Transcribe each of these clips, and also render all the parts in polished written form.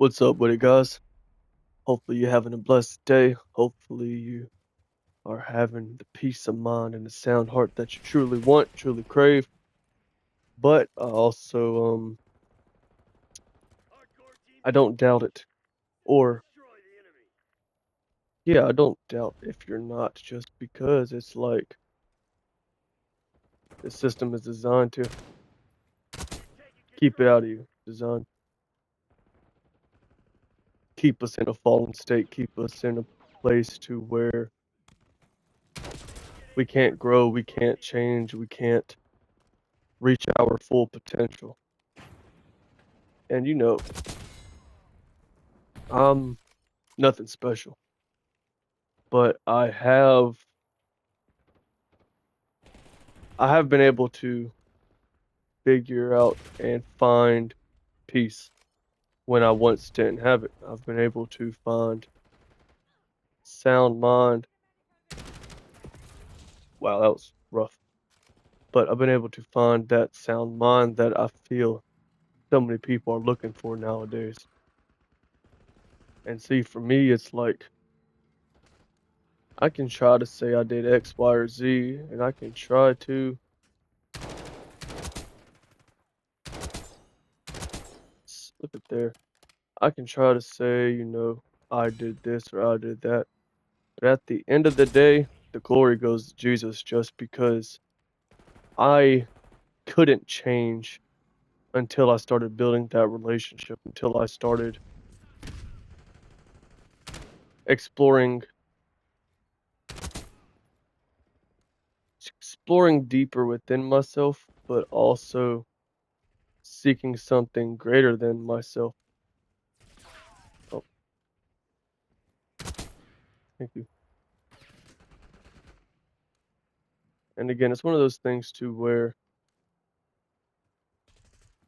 What's up with it, guys? Hopefully you're having a blessed day. Hopefully you are having the peace of mind and the sound heart that you truly want, truly crave. But I don't doubt it. Or yeah, I don't doubt if you're not, just because it's like the system is designed to keep it out of you, designed keep us in a fallen state, keep us in a place to where we can't grow, we can't change, we can't reach our full potential. And I'm nothing special, but I have been able to figure out and find peace when I once didn't have it. I've been able to find sound mind. Wow, that was rough. But I've been able to find that sound mind that I feel so many people are looking for nowadays. And see, for me, it's like I can try to say I did X, Y, or Z, and I can try to look at there. I can try to say, I did this or I did that. But at the end of the day, the glory goes to Jesus just because I couldn't change until I started building that relationship, until I started exploring exploring deeper within myself, but also seeking something greater than myself. Oh, thank you. And again, it's one of those things too where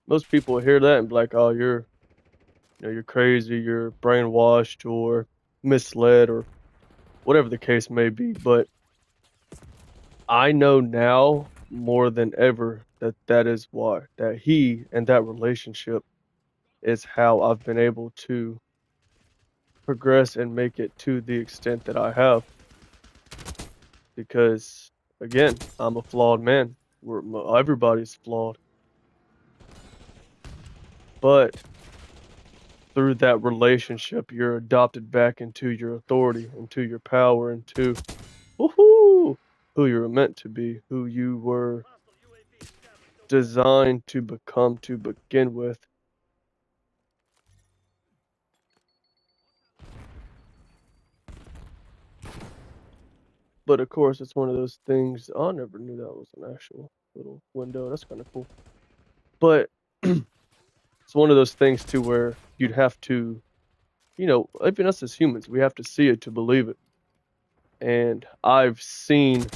most people will hear that and be like, "Oh, you're crazy, you're brainwashed or misled or whatever the case may be." But I know now more than ever that that is why, that he and that relationship is how I've been able to progress and make it to the extent that I have. Because again, I'm a flawed man. Everybody's flawed. But through that relationship, you're adopted back into your authority, into your power, into woohoo, who you're meant to be, who you were designed to become to begin with. But of course, it's one of those things. I never knew that was an actual little window. That's kind of cool. But it's one of those things too where you'd have to, even us as humans, we have to see it to believe it. And I've seen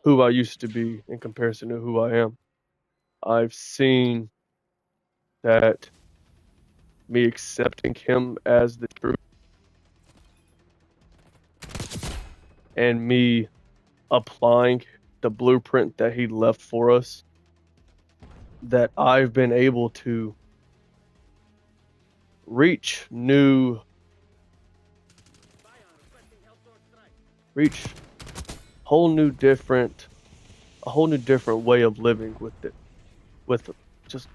who I used to be in comparison to who I am. I've seen that me accepting him as the truth and me applying the blueprint that he left for us, that I've been able to reach new reach whole new different a whole new different way of living with it, with just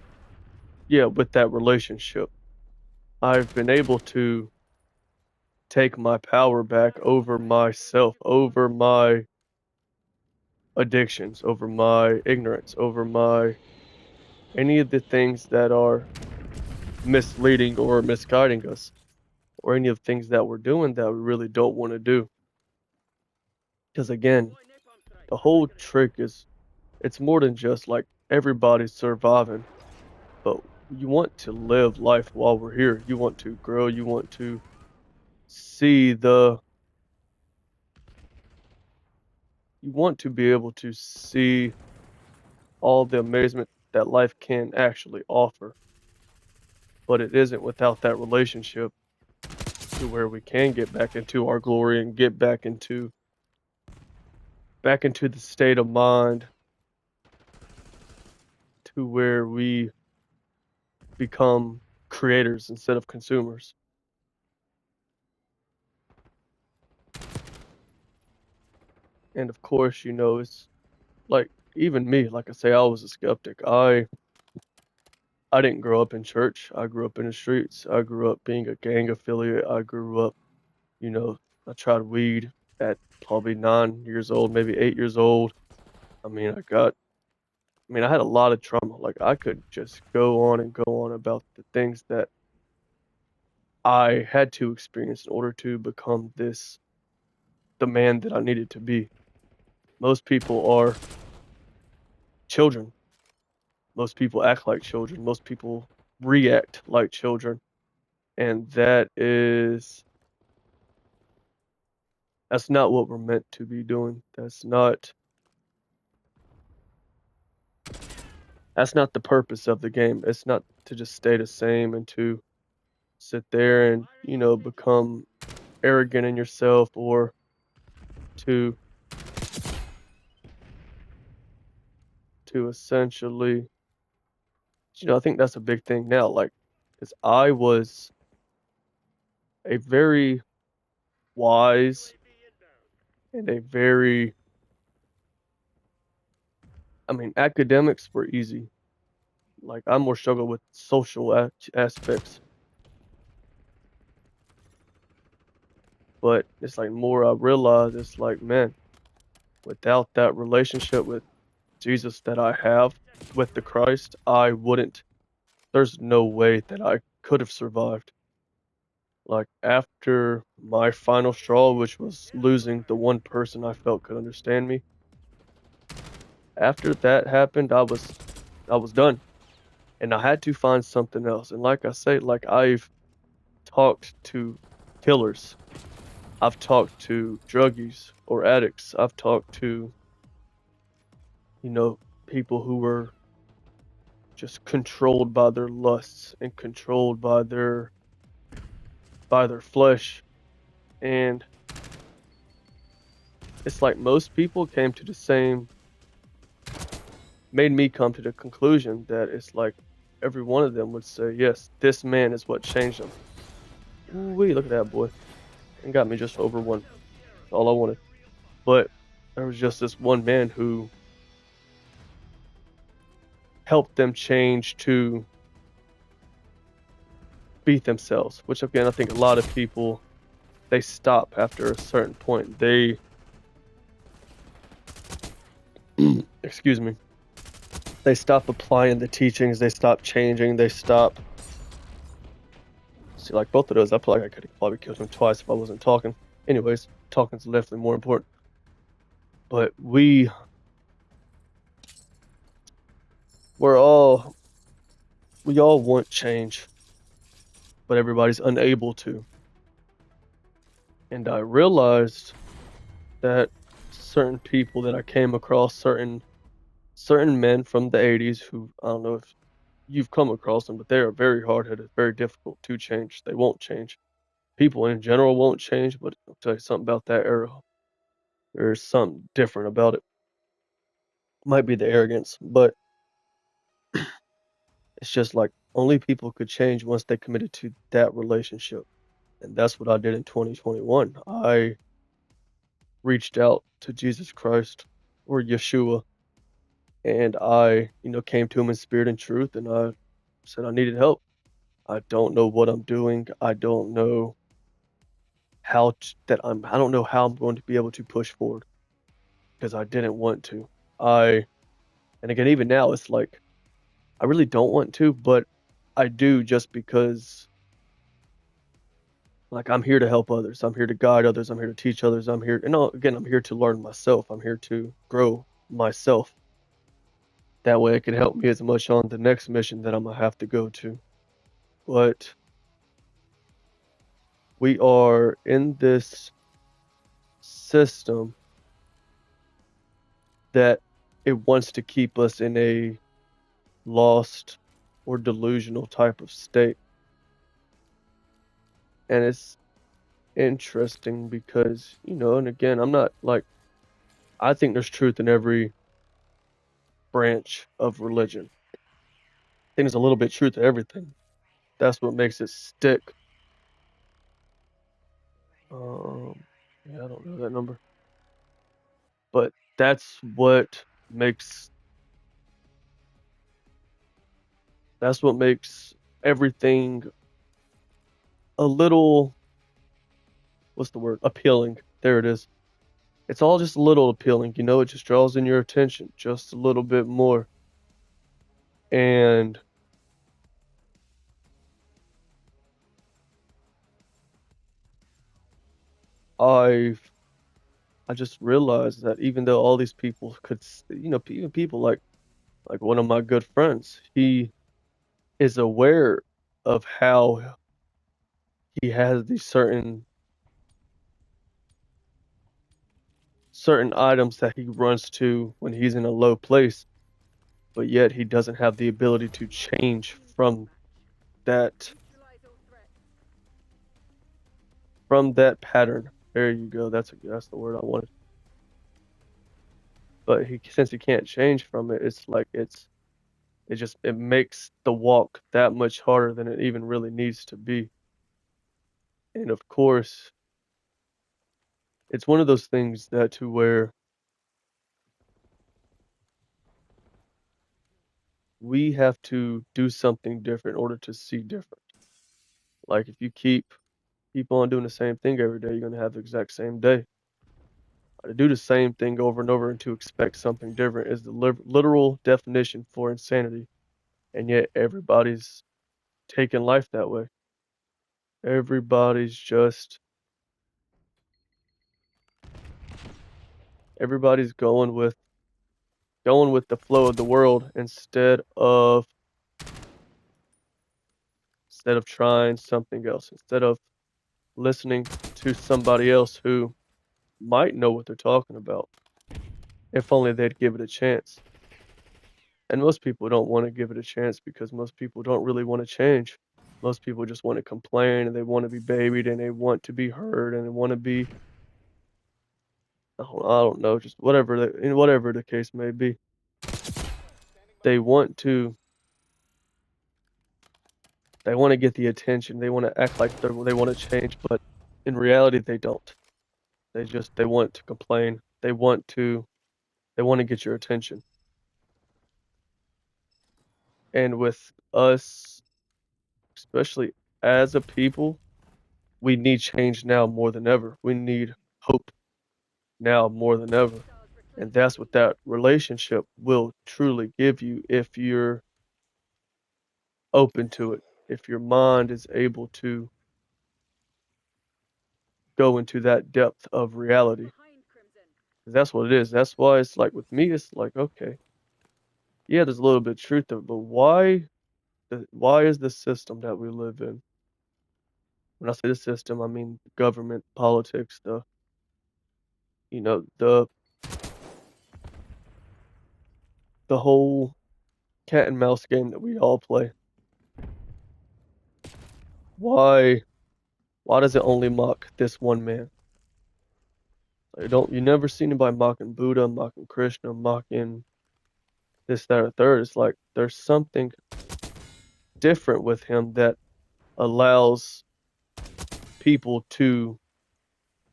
yeah, with that relationship. I've been able to take my power back over myself, over my addictions, over my ignorance, over my any of the things that are misleading or misguiding us, or any of the things that we're doing that we really don't want to do. Because again, the whole trick is it's more than just like everybody's surviving, but you want to live life while we're here. You want to grow, you want to see the you want to be able to see all the amazement that life can actually offer. But it isn't without that relationship to where we can get back into our glory and get back into the state of mind to where we become creators instead of consumers. And of course, it's like even me, like I say, I was a skeptic. I didn't grow up in church. I grew up in the streets. I grew up being a gang affiliate. I grew up, you know, I tried weed at probably 9 years old, maybe 8 years old. I mean, I had a lot of trauma. Like I could just go on and go on about the things that I had to experience in order to become the man that I needed to be. Most people are children. Most people act like children. Most people react like children. And that's not what we're meant to be doing. That's not the purpose of the game. It's not to just stay the same and to sit there and, become arrogant in yourself or to essentially, I think that's a big thing now. Like, because I was a very wise and a very, academics were easy. Like, I more struggle with social aspects, but it's like more I realize it's like, man, without that relationship with Jesus that I have with the Christ, there's no way that I could have survived. Like, after my final straw, which was losing the one person I felt could understand me, after that happened, I was done. And I had to find something else. And like I say, like I've talked to killers. I've talked to druggies or addicts. I've talked to, you know, people who were just controlled by their lusts and controlled by their flesh. And it's like most people came to the same made me come to the conclusion that it's like every one of them would say, yes, this man is what changed them. Ooh-wee, look at that boy. And got me just over one. That's all I wanted. But there was just this one man who helped them change to beat themselves, which again, I think a lot of people, they stop after a certain point. Excuse me, they stop applying the teachings, they stop changing, they stop. See, like both of those, I feel like I could have probably killed him twice if I wasn't talking. Anyways, talking's definitely more important. But we're all we all want change, but everybody's unable to. And I realized that certain people that I came across, certain men from the 80s who, I don't know if you've come across them, but they are very hard-headed, very difficult to change. They won't change. People in general won't change, but I'll tell you something about that era. There's something different about it. Might be the arrogance, but it's just like only people could change once they committed to that relationship. And that's what I did in 2021. I reached out to Jesus Christ or Yeshua, and I, came to him in spirit and truth, and I said I needed help. I don't know what I'm doing. I don't know I don't know how I'm going to be able to push forward because I didn't want to. And again, even now, it's like I really don't want to, but I do just because, like, I'm here to help others. I'm here to guide others. I'm here to teach others. Again, I'm here to learn myself. I'm here to grow myself. That way it can help me as much on the next mission that I'm gonna have to go to. But we are in this system that it wants to keep us in a lost or delusional type of state. And it's interesting because, and again, I'm not like, I think there's truth in every branch of religion. I think there's a little bit truth to everything. That's what makes it stick. Yeah, I don't know that number. But that's what makes everything a little, what's the word? Appealing. There it is. It's all just a little appealing, you know, it just draws in your attention just a little bit more. And I've I just realized that even though all these people could, you know, even people like one of my good friends, he is aware of how he has these certain items that he runs to when he's in a low place, but yet he doesn't have the ability to change that from that pattern. There you go. That's the word I wanted. But since he can't change from it, it's like it makes the walk that much harder than it even really needs to be. And of course, it's one of those things that to where we have to do something different in order to see different. Like if you keep on doing the same thing every day, you're gonna have the exact same day. To do the same thing over and over and to expect something different is the literal definition for insanity. And yet everybody's taking life that way. Everybody's just everybody's going with the flow of the world instead of trying something else, instead of listening to somebody else who might know what they're talking about, if only they'd give it a chance. And most people don't want to give it a chance because most people don't really want to change. Most people just want to complain and they want to be babied and they want to be heard and they want to be, I don't know, just whatever the case may be. They want to they want to get the attention. They want to act like they want to change, but in reality they don't. They want to complain. They want to get your attention. And with us, especially as a people, we need change now more than ever. We need hope now more than ever. And that's what that relationship will truly give you if you're open to it, if your mind is able to go into that depth of reality. 'Cause that's what it is. That's why it's like with me, it's like, okay, yeah, there's a little bit of truth to it, but why is the system that we live in? When I say the system, I mean government, politics, you know, the whole cat and mouse game that we all play. Why why does it only mock this one man? You never see anybody mocking Buddha, mocking Krishna, mocking this, that, or third. It's like there's something different with him that allows people to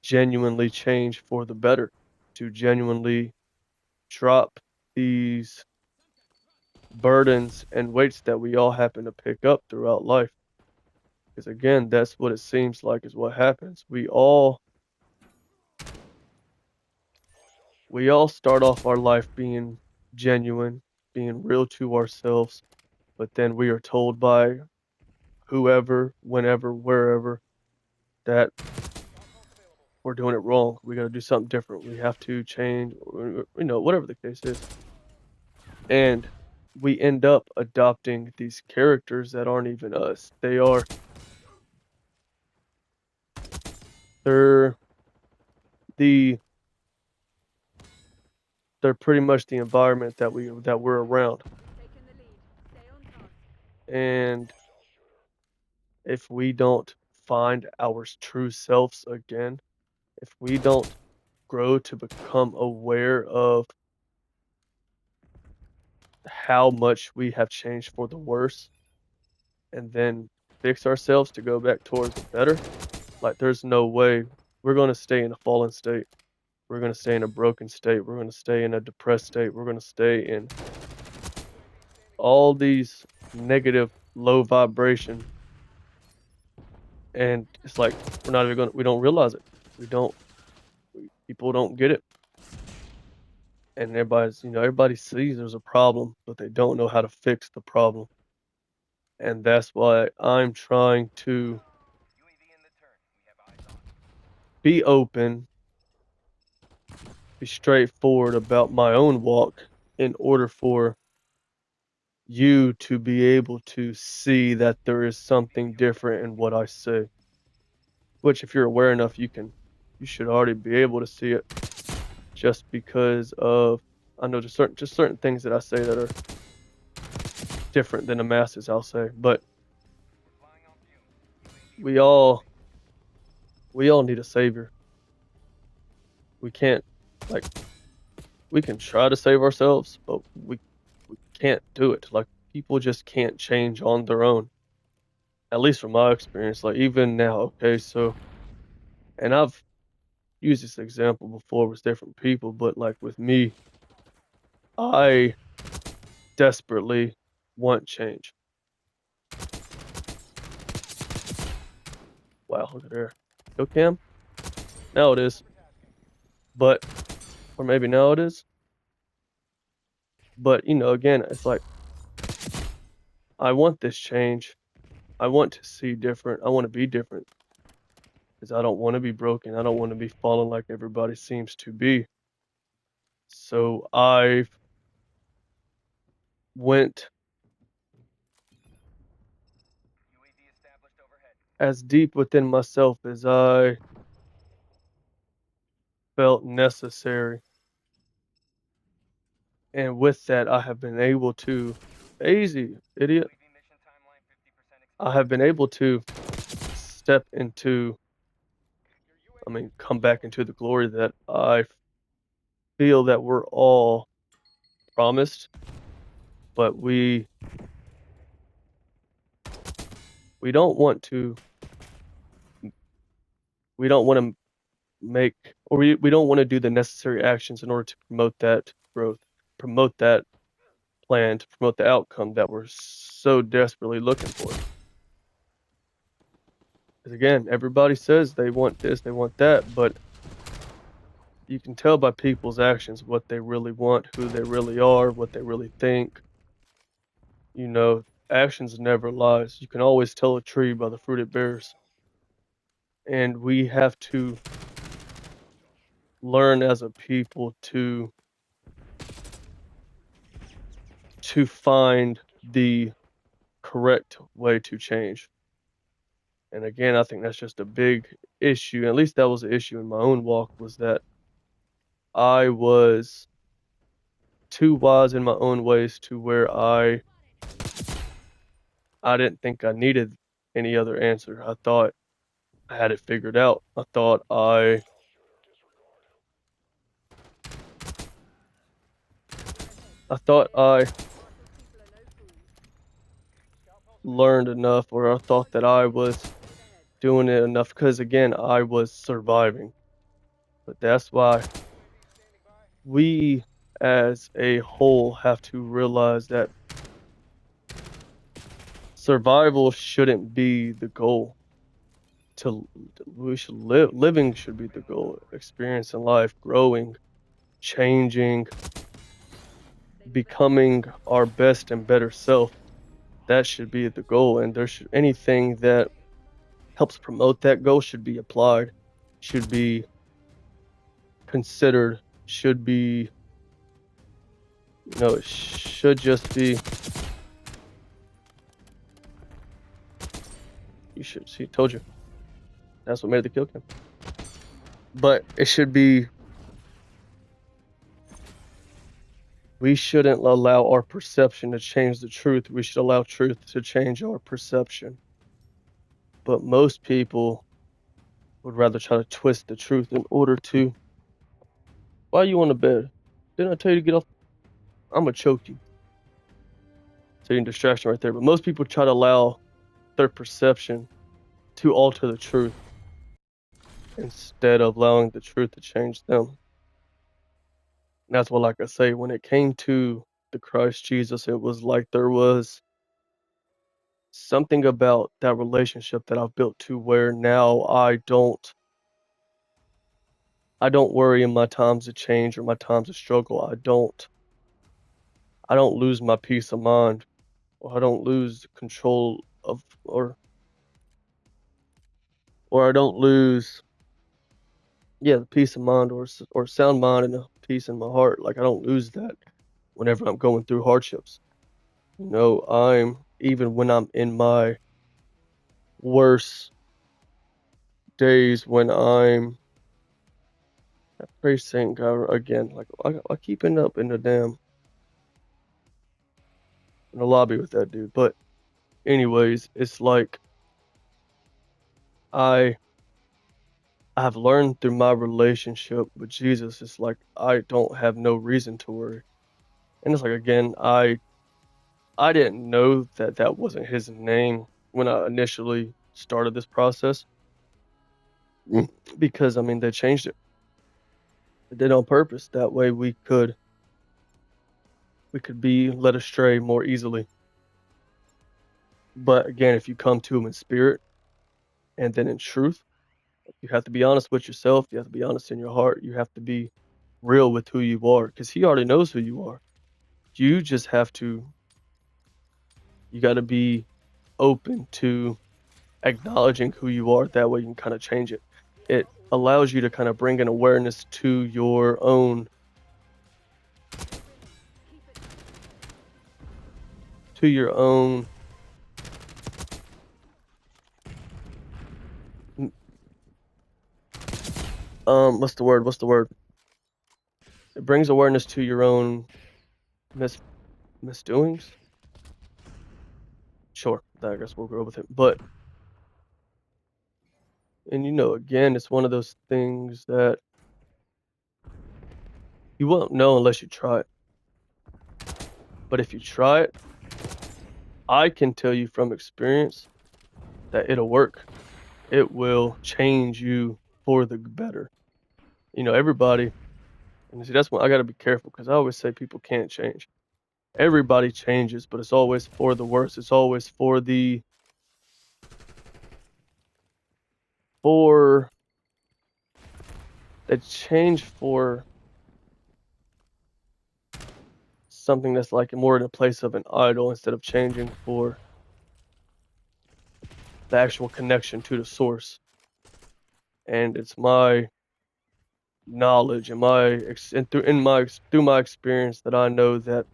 genuinely change for the better, to genuinely drop these burdens and weights that we all happen to pick up throughout life. Because again, that's what it seems like is what happens. We all start off our life being genuine, being real to ourselves, but then we are told by whoever, whenever, wherever that we're doing it wrong. We got to do something different. We have to change, whatever the case is. And we end up adopting these characters that aren't even us. They're the they're pretty much the environment that we're around. And if we don't find our true selves again, if we don't grow to become aware of how much we have changed for the worse, and then fix ourselves to go back towards the better, like there's no way we're gonna stay in a fallen state. We're gonna stay in a broken state. We're gonna stay in a depressed state. We're gonna stay in all these negative, low vibration, and it's like we're not even gonna. We don't realize it. We don't. People don't get it, and everybody sees there's a problem, but they don't know how to fix the problem, and that's why I'm trying to be open, be straightforward about my own walk in order for you to be able to see that there is something different in what I say. Which if you're aware enough, you should already be able to see it just because of I know just certain things that I say that are different than the masses, I'll say. But we all need a savior. We can't like we can try to save ourselves, but we can't do it. Like people just can't change on their own. At least from my experience, like even now, okay, so and I've used this example before with different people, but like with me, I desperately want change. Wow, look at there. Kill cam? Now it is. But or maybe now it is. But again, it's like I want this change. I want to see different. I want to be different. Because I don't want to be broken. I don't want to be falling like everybody seems to be. So I went as deep within myself as I felt necessary. And with that, I have been able to, easy, idiot. I have been able to step into, come back into the glory that I feel that we're all promised, but we don't want to, we don't want to make, or we don't want to do the necessary actions in order to promote that growth, promote that plan, to promote the outcome that we're so desperately looking for. Because again, everybody says they want this, they want that, but you can tell by people's actions what they really want, who they really are, what they really think. Actions never lies. You can always tell a tree by the fruit it bears. And we have to learn as a people to find the correct way to change. And again, I think that's just a big issue. At least that was an issue in my own walk, was that I was too wise in my own ways to where I didn't think I needed any other answer. I thought I had it figured out. I thought I learned enough, or I thought that I was doing it enough because again, I was surviving. But that's why we as a whole have to realize that survival shouldn't be the goal. We should living should be the goal. Experiencing life, growing, changing, becoming our best and better self. That should be the goal, and anything that helps promote that goal should be applied, should be considered, should be it should just be you should see told you. That's what made the kill cam. But it should be we shouldn't allow our perception to change the truth. We should allow truth to change our perception. But most people would rather try to twist the truth in order to. Why are you on the bed? Didn't I tell you to get off? I'm gonna choke you. So you're in distraction right there. But most people try to allow their perception to alter the truth instead of allowing the truth to change them. And that's what, like I say, when it came to the Christ Jesus, it was like there was something about that relationship that I've built to where now I don't worry in my times of change or my times of struggle. I don't lose my peace of mind, or I don't lose control of, or I don't lose, yeah, the peace of mind or sound mind and a peace in my heart. Like I don't lose that whenever I'm going through hardships. You know, even when I'm in my worst days, when I'm praise Saint God again. Like I keep ending up in the lobby with that dude. But anyways, it's like I I've learned through my relationship with Jesus. It's like I don't have no reason to worry. And it's like again, I didn't know that that wasn't his name when I initially started this process. Because I mean they changed it. They did it on purpose. That way we could be led astray more easily. But again, if you come to him in spirit and then in truth, you have to be honest with yourself. You have to be honest in your heart. You have to be real with who you are because he already knows who you are. You just have to, you got to be open to acknowledging who you are. That way you can kind of change it. It allows you to kind of bring an awareness to your own, to your own, what's the word? What's the word? It brings awareness to your own misdoings. Sure, I guess we'll go with it. But, and you know, again, it's one of those things that you won't know unless you try it. But if you try it, I can tell you from experience that it'll work. It will change you for the better. You know, everybody, and see, that's when I got to be careful because I always say people can't change. Everybody changes, but it's always for the worse. It's always for for the change for something that's like more in a place of an idol instead of changing for the actual connection to the source. And it's my knowledge and through my experience that I know that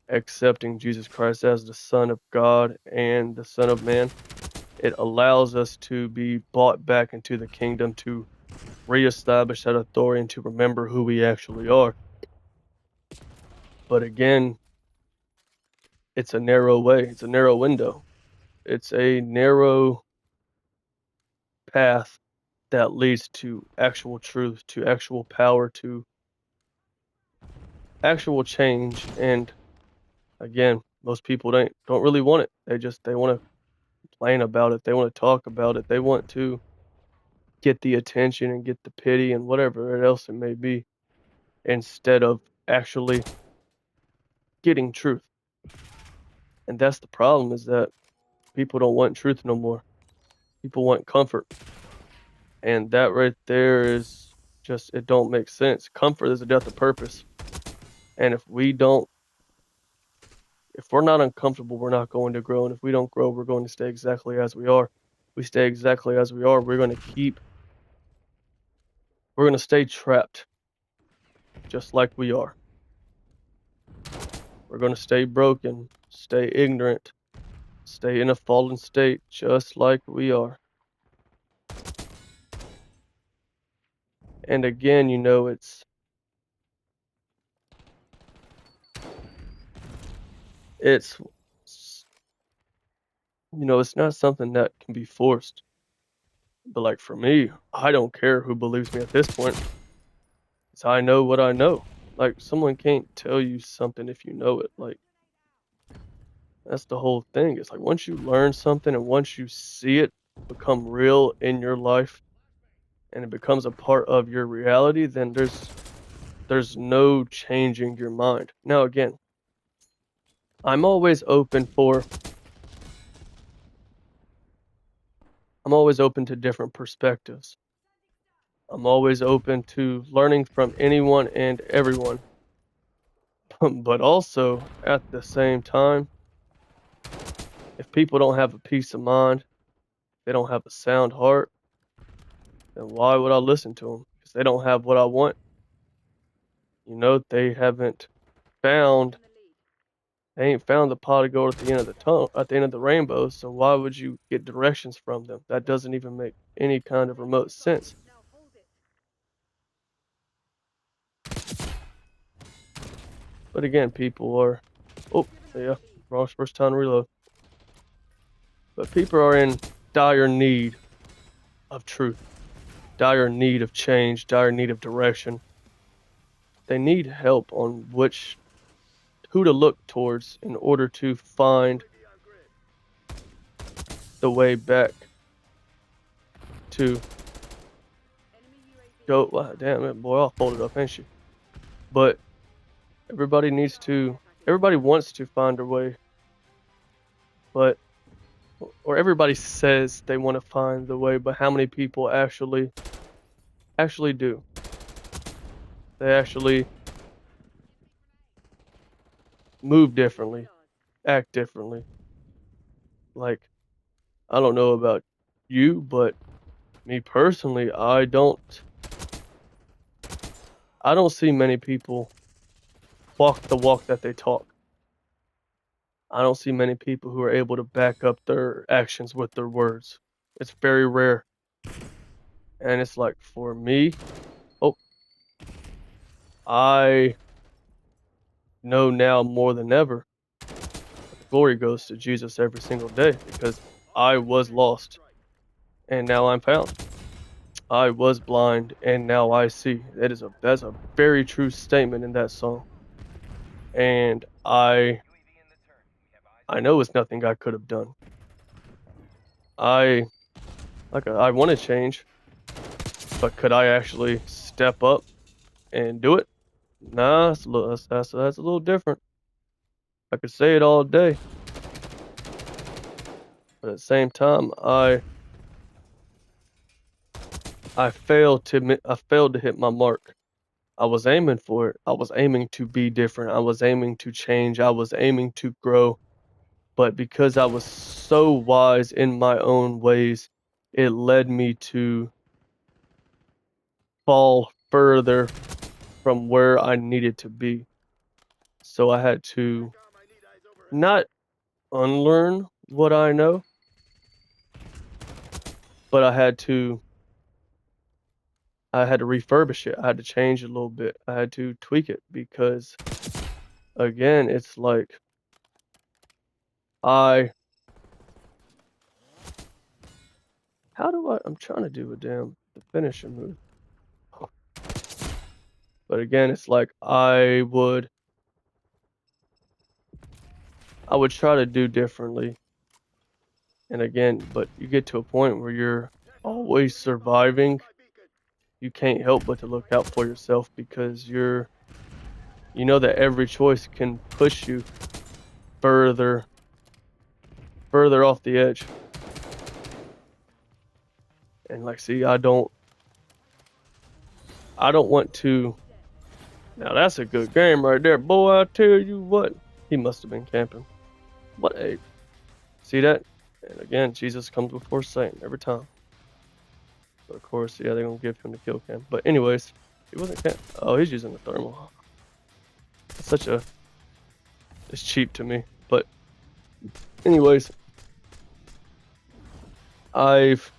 accepting Jesus Christ as the Son of God and the Son of Man, it allows us to be brought back into the kingdom, to reestablish that authority and to remember who we actually are. But again, it's a narrow way, it's a narrow window, it's a narrow path that leads to actual truth, to actual power, to actual change. And again, most people don't really want it. They want to complain about it. They want to talk about it. They want to get the attention and get the pity and whatever else it may be, instead of actually getting truth. And that's the problem, is that people don't want truth no more. People want comfort. And that right there is just, it don't make sense. Comfort is a death of purpose. And if we're not uncomfortable, we're not going to grow. And if we don't grow, we're going to stay exactly as we are. We stay exactly as we are, we're going to stay trapped just like we are. We're going to stay broken, stay ignorant, stay in a fallen state just like we are. And again, you know, it's you know, it's not something that can be forced. But like for me, I don't care who believes me at this point. Cause I know what I know. Like someone can't tell you something if you know it. Like That's the whole thing. It's like once you learn something and once you see it become real in your life and it becomes a part of your reality, then there's no changing your mind. Now again, I'm always open for I'm always open to different perspectives. I'm always open to learning from anyone and everyone. But also at the same time, if people don't have a peace of mind, they don't have a sound heart, then why would I listen to them? Because they don't have what I want. They haven't found they ain't found the pot of gold at the end of the tunnel, at the end of the rainbow, so why would you get directions from them? That doesn't even make any kind of remote sense. But again, people are oh, yeah, wrong first time to reload. But people are in dire need of truth, dire need of change, dire need of direction. They need help on who to look towards in order to find the way back to go. Wow, damn it, boy, I'll fold it up, ain't she? But everybody wants to find a way, but or everybody says they want to find the way, but how many people actually do? They actually move differently, act differently. Like, I don't know about you, but me personally, I don't see many people walk the walk that they talk. I don't see many people who are able to back up their actions with their words. It's very rare. And it's like for me, oh, I know now more than ever that the glory goes to Jesus every single day because I was lost and now I'm found. I was blind and now I see. That's a very true statement in that song. And I know it's nothing I could have done. I I want to change, but could I actually step up and do it? Nah, that's a little different. I could say it all day, but at the same time, I failed to hit my mark. I was aiming for it. I was aiming to be different. I was aiming to change. I was aiming to grow. But because I was so wise in my own ways, it led me to fall further from where I needed to be. So I had to not unlearn what I know, but I had to refurbish it. I had to change it a little bit. I had to tweak it because again, it's like I I'm trying to do the finishing move. But again, it's like I would try to do differently. And again, but you get to a point where you're always surviving. You can't help but to look out for yourself because you know that every choice can push you further off the edge. And like see, I don't want to now that's a good game right there. Boy, I tell you what. He must have been camping. What a see that? And again, Jesus comes before Satan every time. But of course, yeah, they're gonna give him the kill cam. But anyways, he wasn't camp. Oh, he's using the thermal. It's it's cheap to me. But anyways, I've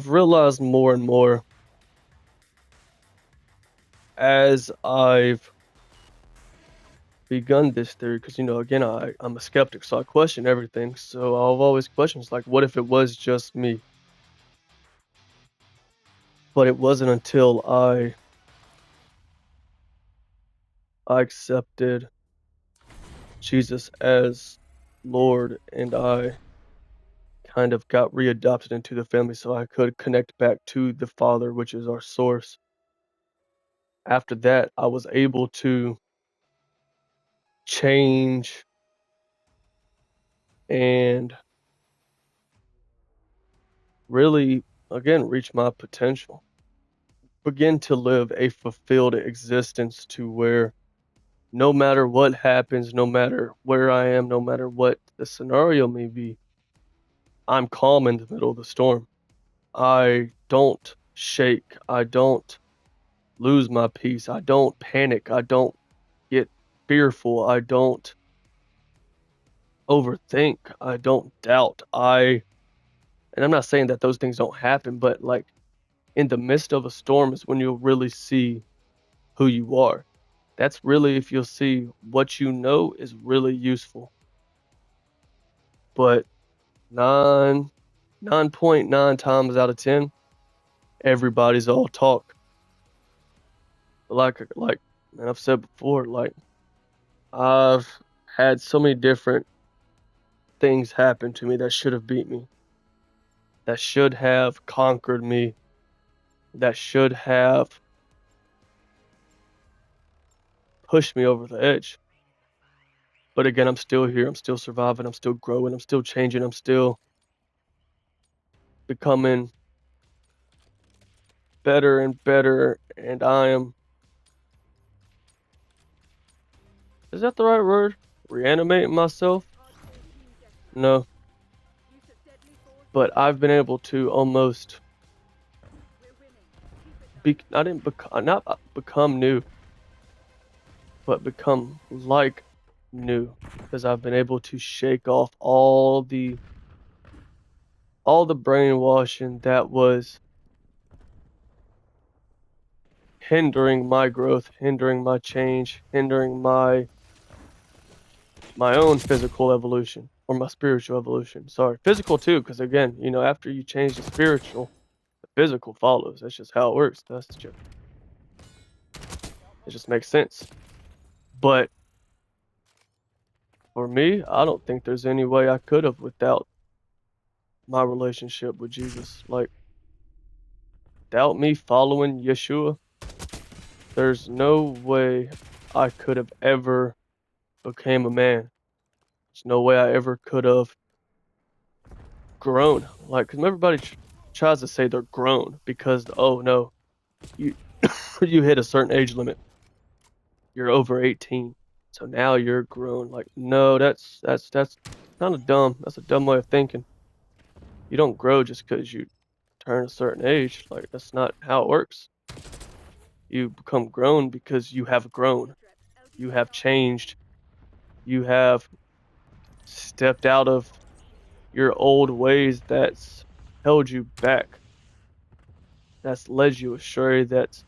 realized more and more as I've begun this theory, because again, I'm a skeptic, so I question everything. So I've always questions like, what if it was just me? But it wasn't until I I accepted Jesus as Lord, and I kind of got readopted into the family so I could connect back to the Father, which is our source. After that, I was able to change and really, again, reach my potential. Begin to live a fulfilled existence to where no matter what happens, no matter where I am, no matter what the scenario may be, I'm calm in the middle of the storm. I don't shake. I don't lose my peace. I don't panic. I don't get fearful. I don't overthink. I don't doubt. And I'm not saying that those things don't happen, but like in the midst of a storm is when you'll really see who you are. That's really if you'll see what you know is really useful. But 9.9 times out of 10, everybody's all talk. Like and I've said before, like I've had so many different things happen to me that should have beat me, that should have conquered me, that should have pushed me over the edge. But again, I'm still here. I'm still surviving. I'm still growing. I'm still changing. I'm still becoming better and better. And I am, is that the right word? Reanimating myself? No. But I've been able to almost not become new, but become like new, because I've been able to shake off all the brainwashing that was hindering my growth, hindering my change, hindering my own physical evolution or my spiritual evolution. Sorry, physical too, because again, after you change the spiritual, the physical follows. That's just how it works. It just makes sense. But for me, I don't think there's any way I could have without my relationship with Jesus. Like, without me following Yeshua, there's no way I could have ever became a man. There's no way I ever could have grown. Like, because everybody tries to say they're grown because, oh no, you you hit a certain age limit. You're over 18. So now you're grown. Like, no, that's kind of dumb. That's a dumb way of thinking. You don't grow just because you turn a certain age. Like, that's not how it works. You become grown because you have grown. You have changed. You have stepped out of your old ways that's held you back. That's led you astray. That's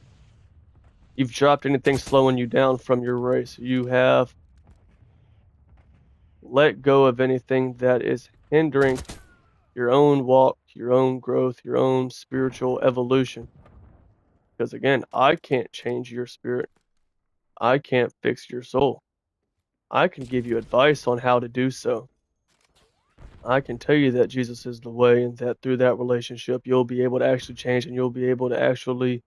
you've dropped anything slowing you down from your race. You have let go of anything that is hindering your own walk, your own growth, your own spiritual evolution. Because again, I can't change your spirit. I can't fix your soul. I can give you advice on how to do so. I can tell you that Jesus is the way and that through that relationship, you'll be able to actually change and you'll be able to actually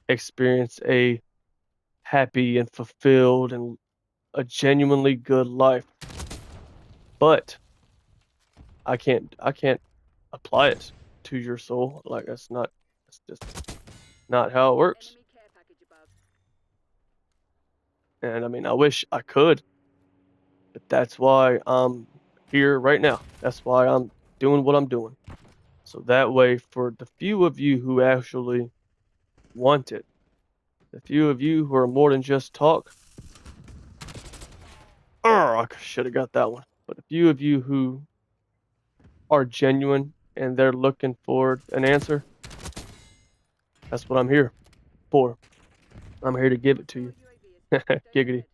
experience a happy and fulfilled and a genuinely good life. But I can't apply it to your soul. Like that's just not how it works. And I mean, I wish I could, but that's why I'm here right now. That's why I'm doing what I'm doing. So that way, for the few of you who actually want it, the few of you who are more than just talk, I should have got that one. But a few of you who are genuine and they're looking for an answer, that's what I'm here for. I'm here to give it to you. Giggity.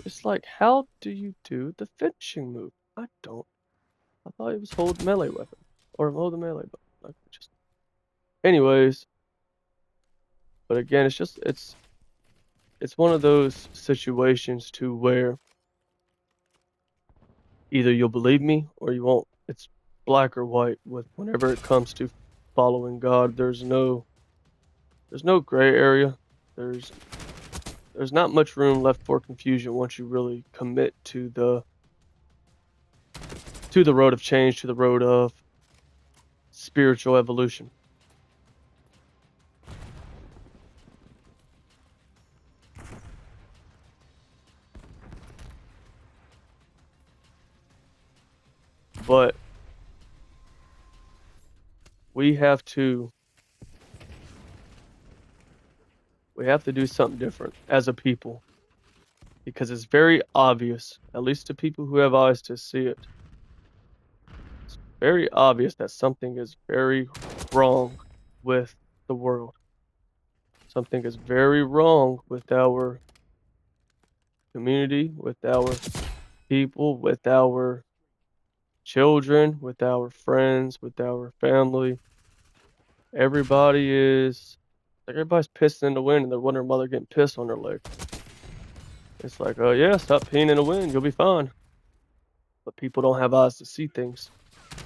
It's like, how do you do the finishing move? I don't. I thought it was hold melee weapon. Or hold the melee button. Like, just... Anyways. But again, it's one of those situations to where either you'll believe me or you won't. It's black or white with whenever it comes to following God. There's no gray area. There's there's not much room left for confusion once you really commit to the road of change, to the road of spiritual evolution. But we have to do something different as a people because it's very obvious, at least to people who have eyes to see it. It's very obvious that something is very wrong with the world. Something is very wrong with our community, with our people, with our children, with our friends, with our family. Everybody is like everybody's pissing in the wind and they're wondering why they're getting pissed on their leg. It's like, oh yeah, stop peeing in the wind, you'll be fine. But people don't have eyes to see things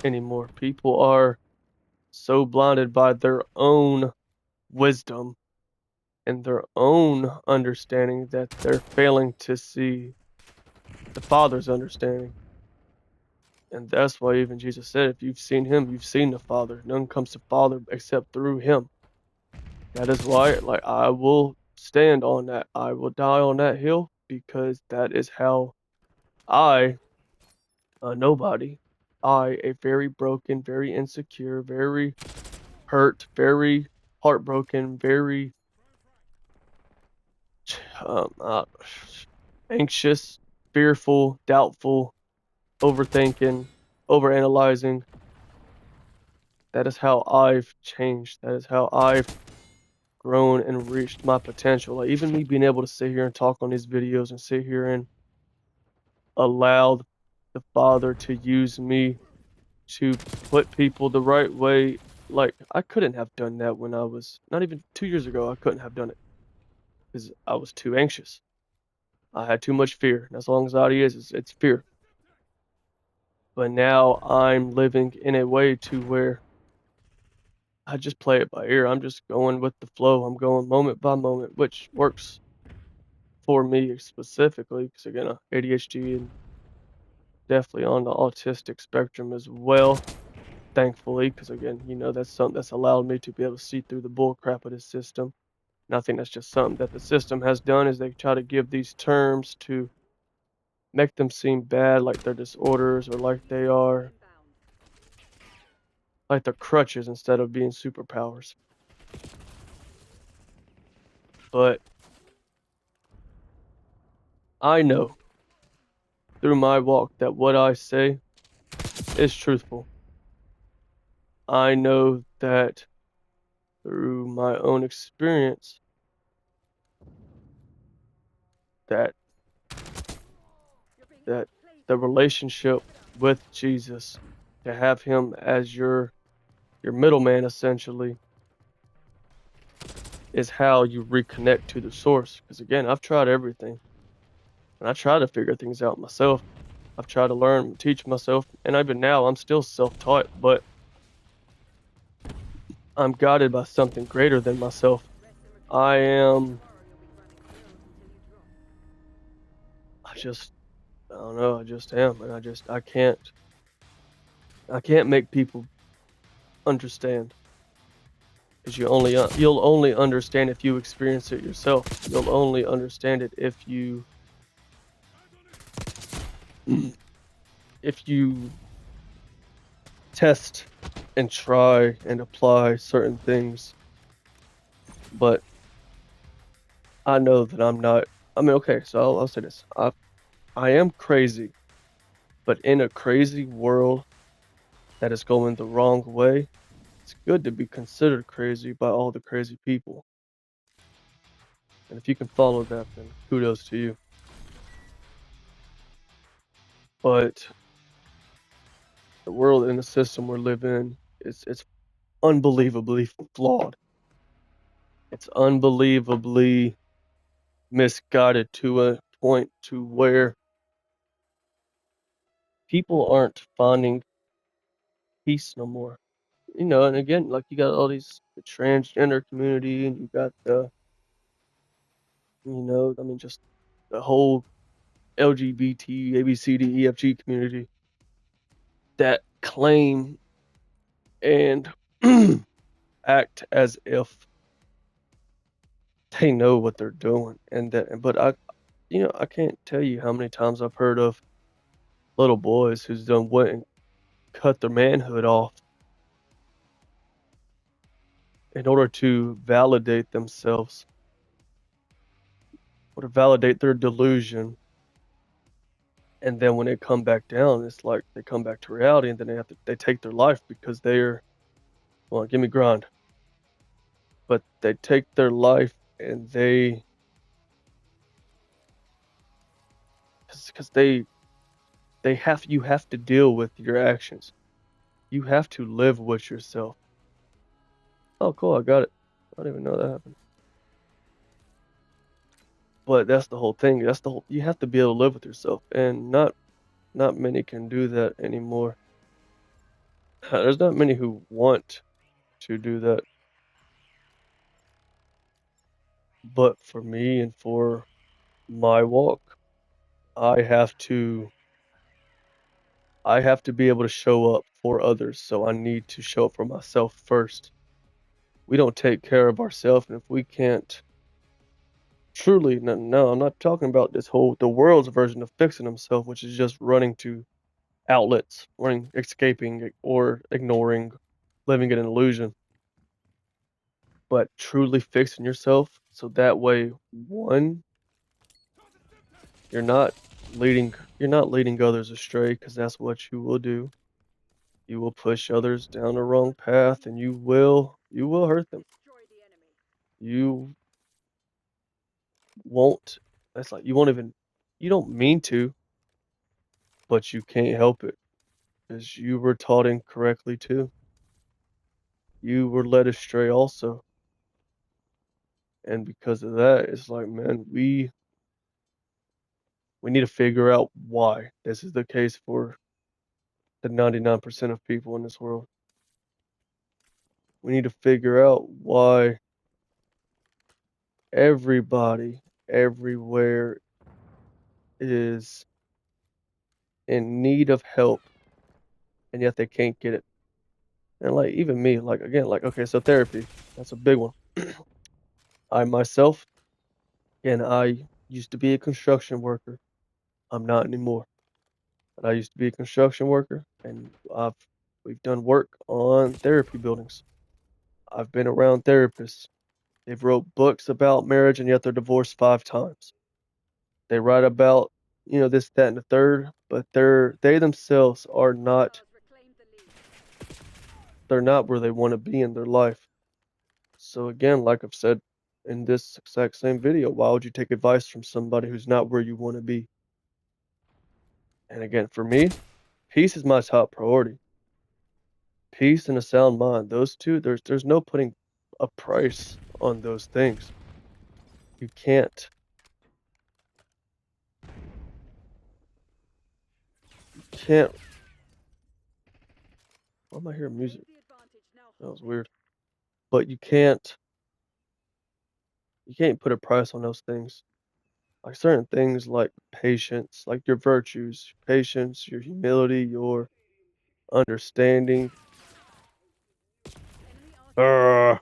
anymore. People are so blinded by their own wisdom and their own understanding that they're failing to see the Father's understanding. And that's why even Jesus said, if you've seen him, you've seen the Father. None comes to Father except through him. That is why, like, I will stand on that. I will die on that hill because that is how I, a nobody, a very broken, very insecure, very hurt, very heartbroken, very um, uh, anxious, fearful, doubtful, overthinking, overanalyzing. That is how I've changed. That is how I've grown and reached my potential. Like even me being able to sit here and talk on these videos and sit here and allow the Father to use me to put people the right way. Like I couldn't have done that when I was not even 2 years ago. I couldn't have done it because I was too anxious. I had too much fear. And that's all anxiety is it's fear. But now I'm living in a way to where I just play it by ear. I'm just going with the flow. I'm going moment by moment, which works for me specifically because again, ADHD and definitely on the autistic spectrum as well. Thankfully, because again, that's something that's allowed me to be able to see through the bull crap of this system. And I think that's just something that the system has done is they try to give these terms to make them seem bad, like they're disorders or like they're crutches instead of being superpowers. But I know through my walk that what I say is truthful. I know that through my own experience that that the relationship with Jesus, to have him as your middleman essentially, is how you reconnect to the source. Because again, I've tried everything and I try to figure things out myself. I've tried to learn, teach myself, and even now I'm still self-taught, but I'm guided by something greater than myself. I just, I don't know, I just am, and I can't make people understand. Because you'll only understand if you experience it yourself. You'll only understand it if you test and try and apply certain things. But I know that I'm not. I mean, okay, so I'll say this. I am crazy, but in a crazy world that is going the wrong way, it's good to be considered crazy by all the crazy people. And if you can follow that, then kudos to you. But the world and the system we're living in, it's unbelievably flawed. It's unbelievably misguided to a point to where people aren't finding peace no more. You know, and again, like you got all these the transgender community, and you got the, I mean, just the whole LGBT, ABCD, EFG community that claim and act as if they know what they're doing, and that, but I can't tell you how many times I've heard of little boys who's done went and cut their manhood off in order to validate themselves or to validate their delusion. And then when they come back down, it's like they come back to reality, and then they take their life because they're, well, give me grind. But they take their life and because you have to deal with your actions. You have to live with yourself. Oh, cool, I got it. I didn't even know that happened. But that's the whole thing. You have to be able to live with yourself, and not many can do that anymore. There's not many who want to do that. But for me and for my walk, I have to I have to be able to show up for others, so I need to show up for myself first. We don't take care of ourselves, and if we can't truly, no, no, I'm not talking about the world's version of fixing himself, which is just running to outlets, running, escaping, or ignoring, living in an illusion. But truly fixing yourself, so that way, one, you're not you're not leading others astray, because that's what you will do. You will push others down the wrong path, and you will hurt them. You won't. That's like you won't even. You don't mean to, but you can't help it, because you were taught incorrectly too. You were led astray also, and because of that, it's like, man, we need to figure out why this is the case for the 99% of people in this world. We need to figure out why everybody everywhere is in need of help, and yet they can't get it. And like even me, like again, like okay, so therapy, that's a big one. I myself, and I used to be a construction worker. I'm not anymore, but I used to be a construction worker, and we've done work on therapy buildings. I've been around therapists. They've wrote books about marriage, and yet they're divorced 5 times. They write about, this, that, and the third, but they themselves they're not where they want to be in their life. So again, like I've said in this exact same video, why would you take advice from somebody who's not where you want to be? And again, for me, peace is my top priority. Peace and a sound mind. Those two, there's no putting a price on those things. You can't. You can't. Why am I hearing music? That was weird. But you can't put a price on those things. Like certain things like patience, like your virtues, patience, your humility, your understanding. Seen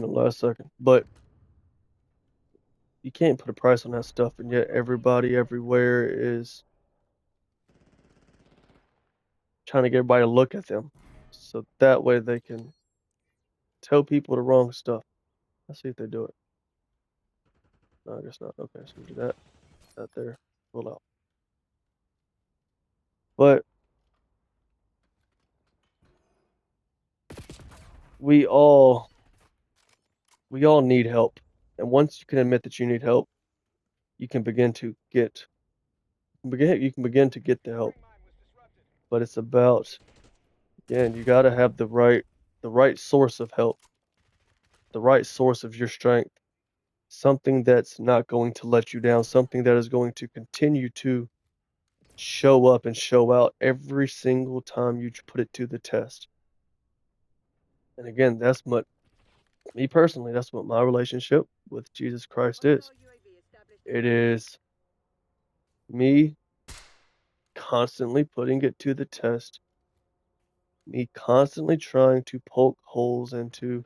them last second. But you can't put a price on that stuff, and yet everybody everywhere is trying to get everybody to look at them. So that way they can tell people the wrong stuff. Let's see if they do it. No, I guess not. Okay, so we do that there, roll out. But we all we all need help. And once you can admit that you need help, you can begin to get the help. But it's about, again, you gotta have the right source of help. the right source of your strength, something that's not going to let you down, something that is going to continue to show up and show out every single time you put it to the test. And again, that's what me personally, that's what my relationship with Jesus Christ is. It is me constantly putting it to the test, me constantly trying to poke holes and to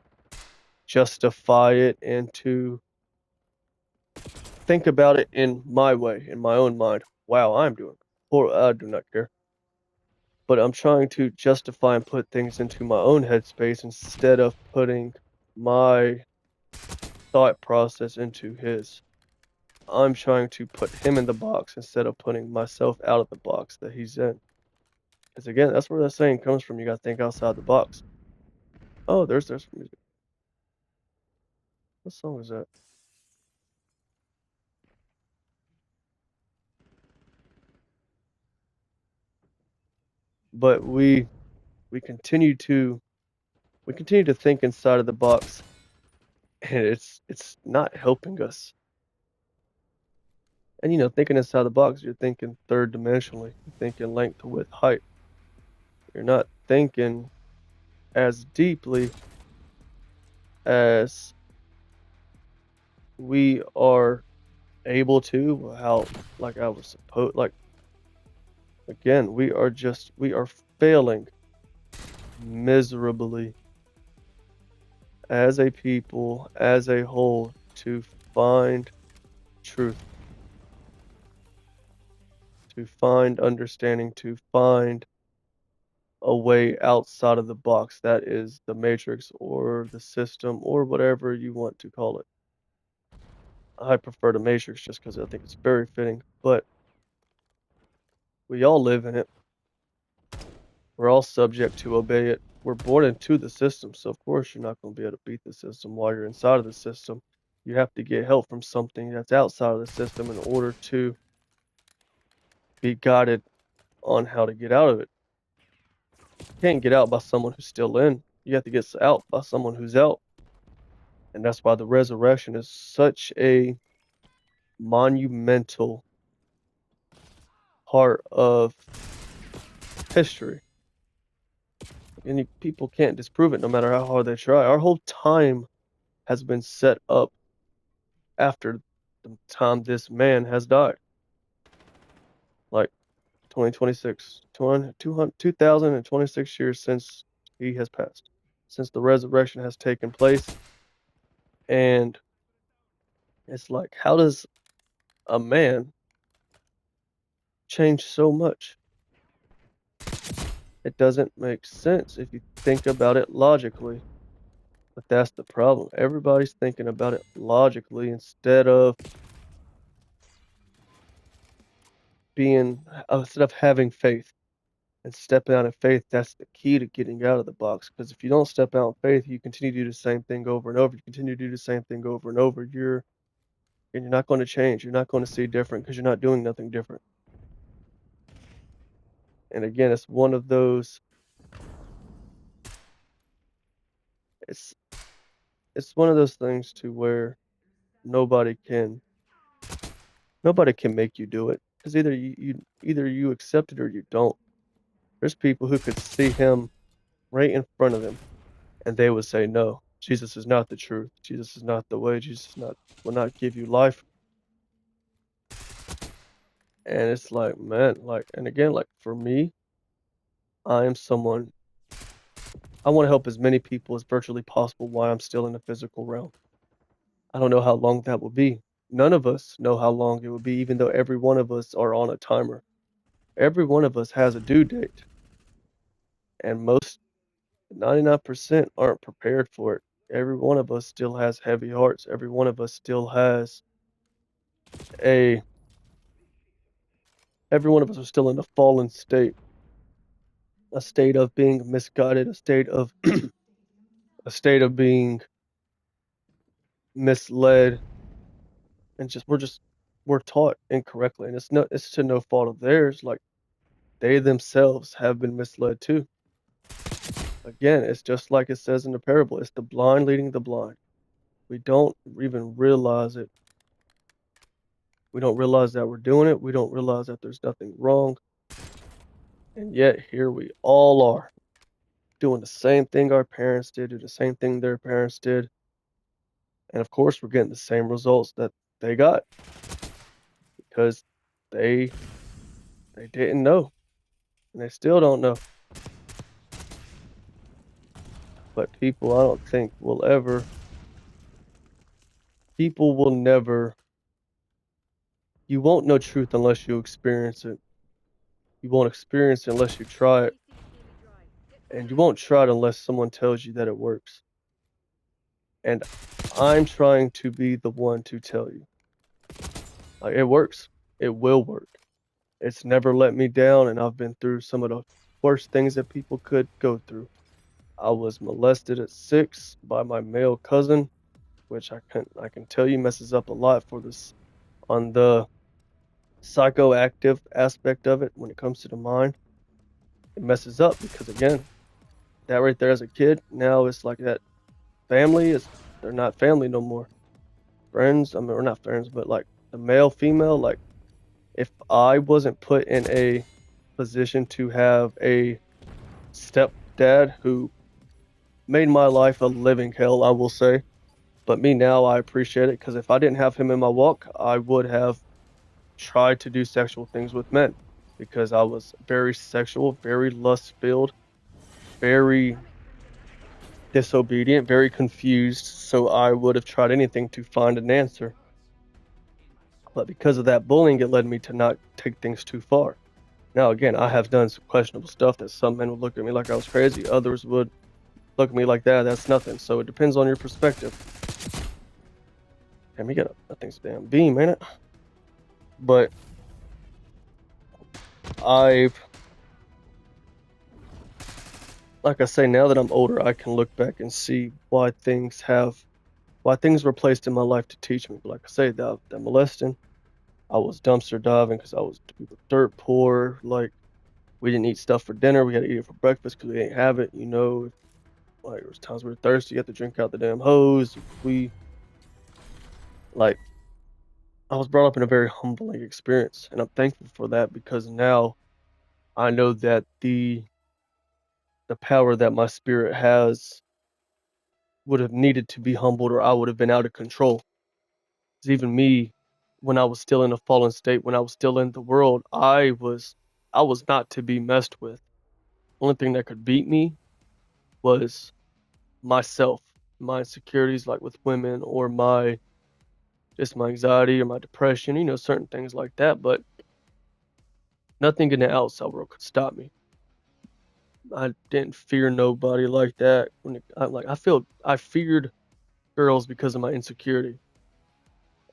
justify it and to think about it in my way, in my own mind. Wow, I'm doing poor. I do not care. But I'm trying to justify and put things into my own headspace instead of putting my thought process into his. I'm trying to put him in the box instead of putting myself out of the box that he's in. Because again, that's where that saying comes from. You got to think outside the box. Oh, there's music. What song is that? But we continue to we continue to think inside of the box, and it's not helping us. And thinking inside the box, you're thinking third dimensionally. You're thinking length, width, height. You're not thinking as deeply as we are able to, how like I was supposed like again, we are failing miserably as a people, as a whole, to find truth, to find understanding, to find a way outside of the box that is the matrix or the system or whatever you want to call it. I prefer the matrix just because I think it's very fitting, but we all live in it. We're all subject to obey it. We're born into the system, so of course you're not going to be able to beat the system while you're inside of the system. You have to get help from something that's outside of the system in order to be guided on how to get out of it. You can't get out by someone who's still in. You have to get out by someone who's out. And that's why the resurrection is such a monumental part of history. And people can't disprove it no matter how hard they try. Our whole time has been set up after the time this man has died. Like 2026, 2026 years since he has passed, since the resurrection has taken place. And it's like, how does a man change so much? It doesn't make sense if you think about it logically. But that's the problem. Everybody's thinking about it logically instead of having faith and stepping out in faith. That's the key to getting out of the box. Because if you don't step out in faith, you continue to do the same thing over and over. You continue to do the same thing over and over. You're not going to change. You're not going to see different because you're not doing nothing different. And again, it's one of those. It's one of those things to where nobody can make you do it because either you accept it or you don't. There's people who could see him right in front of them and they would say, no, Jesus is not the truth. Jesus is not the way. Will not give you life. And it's like, man, and again, for me, I am someone, I want to help as many people as virtually possible while I'm still in the physical realm. I don't know how long that will be. None of us know how long it will be, even though every one of us are on a timer. Every one of us has a due date. And most 99% aren't prepared for it. Every one of us still has heavy hearts. Every one of us still has a every one of us are still in a fallen state, a state of being misguided, a state of being misled, and we're taught incorrectly. And it's to no fault of theirs. Like they themselves have been misled too. Again, it's just like it says in the parable. It's the blind leading the blind. We don't even realize it. We don't realize that we're doing it. We don't realize that there's nothing wrong. And yet here we all are doing the same thing our parents did, do the same thing their parents did. And of course, we're getting the same results that they got because they didn't know and they still don't know. But people, I don't think will ever, people will never, you won't know truth unless you experience it. You won't experience it unless you try it. And you won't try it unless someone tells you that it works. And I'm trying to be the one to tell you. Like, it works. It will work. It's never let me down, and I've been through some of the worst things that people could go through. I was molested at 6 by my male cousin, which I can tell you messes up a lot for this on the psychoactive aspect of it when it comes to the mind. It messes up because again, that right there as a kid, now it's like that family is they're not family no more. Friends, I mean we're not friends, but like the male, female, like if I wasn't put in a position to have a stepdad who made my life a living hell, I will say. But me now, I appreciate it because if I didn't have him in my walk, I would have tried to do sexual things with men because I was very sexual, very lust filled, very disobedient, very confused. So I would have tried anything to find an answer. But because of that bullying, it led me to not take things too far. Now, again, I have done some questionable stuff that some men would look at me like I was crazy. Others would look at me like that's nothing. So it depends on your perspective. Damn, that thing's a damn beam, ain't it? But like I say, now that I'm older, I can look back and see why things were placed in my life to teach me. But like I say, that molesting, I was dumpster diving because we were dirt poor. Like we didn't eat stuff for dinner. We had to eat it for breakfast because we didn't have it. You know, like there was times we were thirsty. You had to drink out the damn hose. Like I was brought up in a very humbling experience, and I'm thankful for that because now I know that the power that my spirit has would have needed to be humbled or I would have been out of control. Because even me, when I was still in a fallen state, when I was still in the world, I was not to be messed with. Only thing that could beat me was myself, my insecurities like with women or my anxiety or my depression, you know, certain things like that, but nothing in the outside world could stop me. I didn't fear nobody like that. I feared girls because of my insecurity,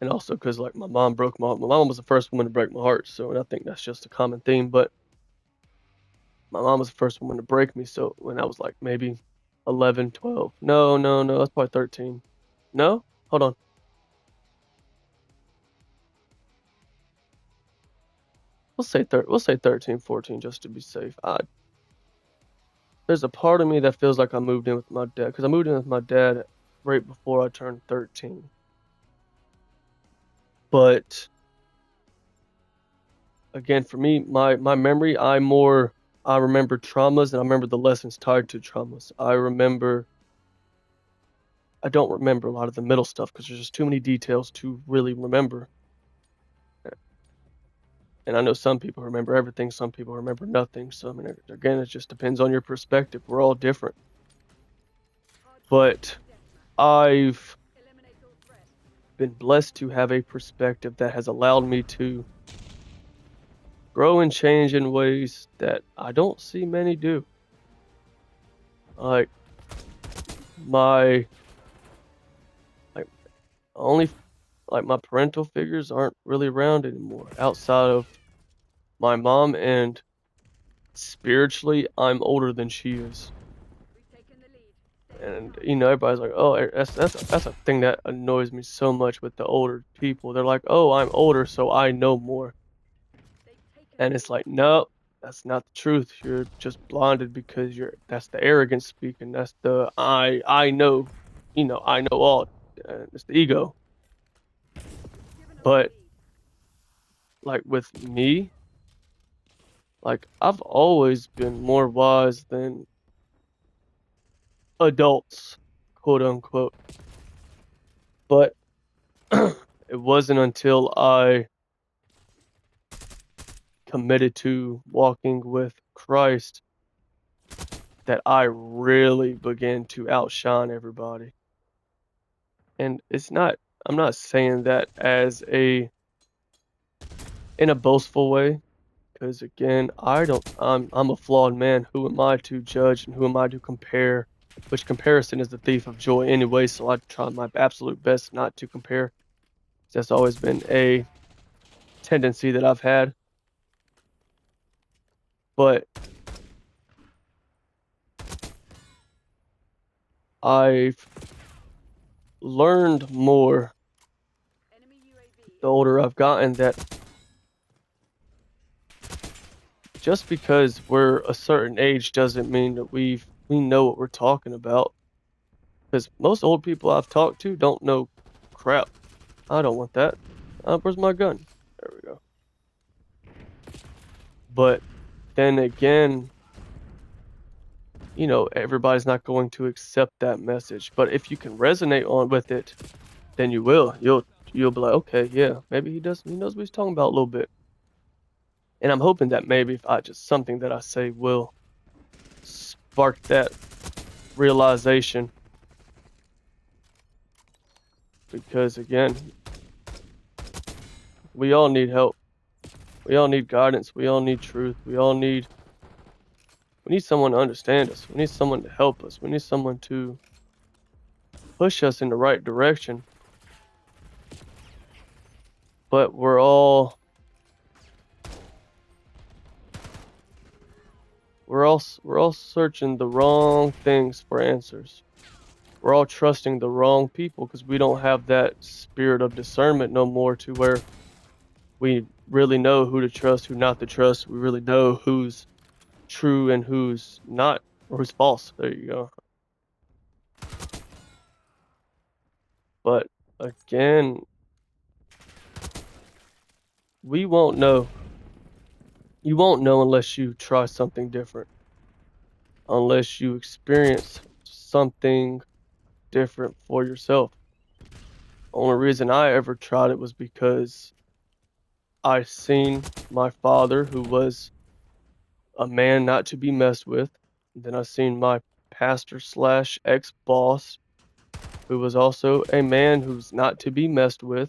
and also because like my mom was the first woman to break my heart. So, and I think that's just a common theme. But my mom was the first woman to break me. So when I was like maybe 11, 12, no, that's probably 13. No, hold on. We'll say 13, 14, just to be safe. There's a part of me that feels like I moved in with my dad because I moved in with my dad right before I turned 13. But again, for me, my memory, I remember traumas and I remember the lessons tied to traumas. I don't remember a lot of the middle stuff because there's just too many details to really remember. And I know some people remember everything, some people remember nothing. So I mean, again, it just depends on your perspective. We're all different. But I've been blessed to have a perspective that has allowed me to grow and change in ways that I don't see many do. Like my like only like my parental figures aren't really around anymore outside of my mom, and spiritually I'm older than she is. And you know, everybody's like, "Oh, that's a thing that annoys me so much with the older people. They're like, "Oh, I'm older, so I know more." And it's like, "No, that's not the truth. You're just blinded because that's the arrogance speaking. That's the I know, you know, I know all." It's the ego. But like with me, like I've always been more wise than adults, quote unquote. But it wasn't until I committed to walking with Christ that I really began to outshine everybody. And I'm not saying that in a boastful way, because again, I'm a flawed man. Who am I to judge and who am I to compare? Which comparison is the thief of joy anyway, so I try my absolute best not to compare. That's always been a tendency that I've had. But I've learned more the older I've gotten that just because we're a certain age doesn't mean that we know what we're talking about. Because most old people I've talked to don't know crap. I don't want that. Where's my gun? There we go. But then again, everybody's not going to accept that message. But if you can resonate with it, then you will. You'll be like, okay, yeah, maybe he knows what he's talking about a little bit. And I'm hoping that maybe if something that I say will spark that realization. Because again, we all need help. We all need guidance. We all need truth. We need someone to understand us. We need someone to help us. We need someone to push us in the right direction. But we're all searching the wrong things for answers. We're all trusting the wrong people because we don't have that spirit of discernment no more to where we really know who to trust, who not to trust. We really know who's true and who's not, or who's false. There you go. But again, we won't know. You won't know unless you try something different. Unless you experience something different for yourself. Only reason I ever tried it was because I seen my father, who was a man not to be messed with. Then I seen my pastor / ex-boss, who was also a man who's not to be messed with.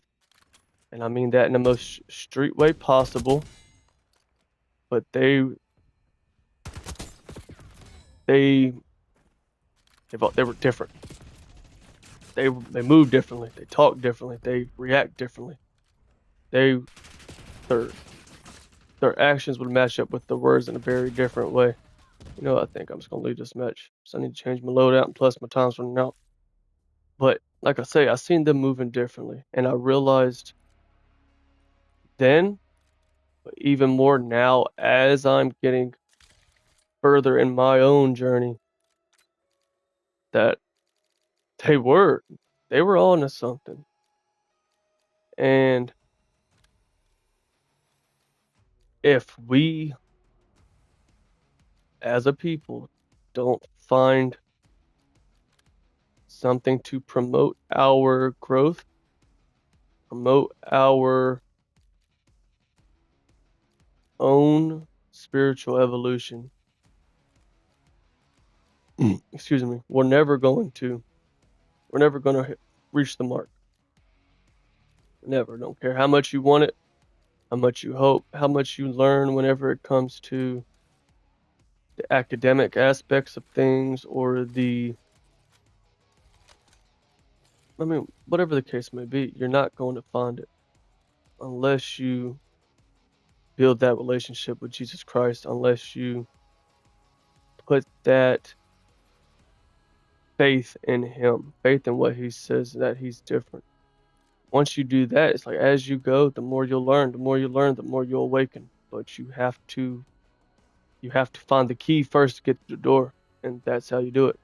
And I mean that in the most street way possible. But they were different. They move differently. They talk differently. They react differently. Their their actions would match up with the words in a very different way. I think I'm just gonna leave this match. So I need to change my loadout, and plus my time's running out. But like I say, I seen them moving differently, and I realized then, but even more now, as I'm getting further in my own journey, that they were on to something. And if we as a people don't find something to promote our growth, promote our own spiritual evolution, excuse me, we're never going to reach the mark. Never. Don't care how much you want it, how much you hope, how much you learn whenever it comes to the academic aspects of things or whatever the case may be, you're not going to find it unless you build that relationship with Jesus Christ, unless you put that faith in him, faith in what he says, that he's different. Once you do that, it's like as you go, the more you'll learn, the more you learn, the more you'll awaken. But you have to find the key first to get to the door, and that's how you do it.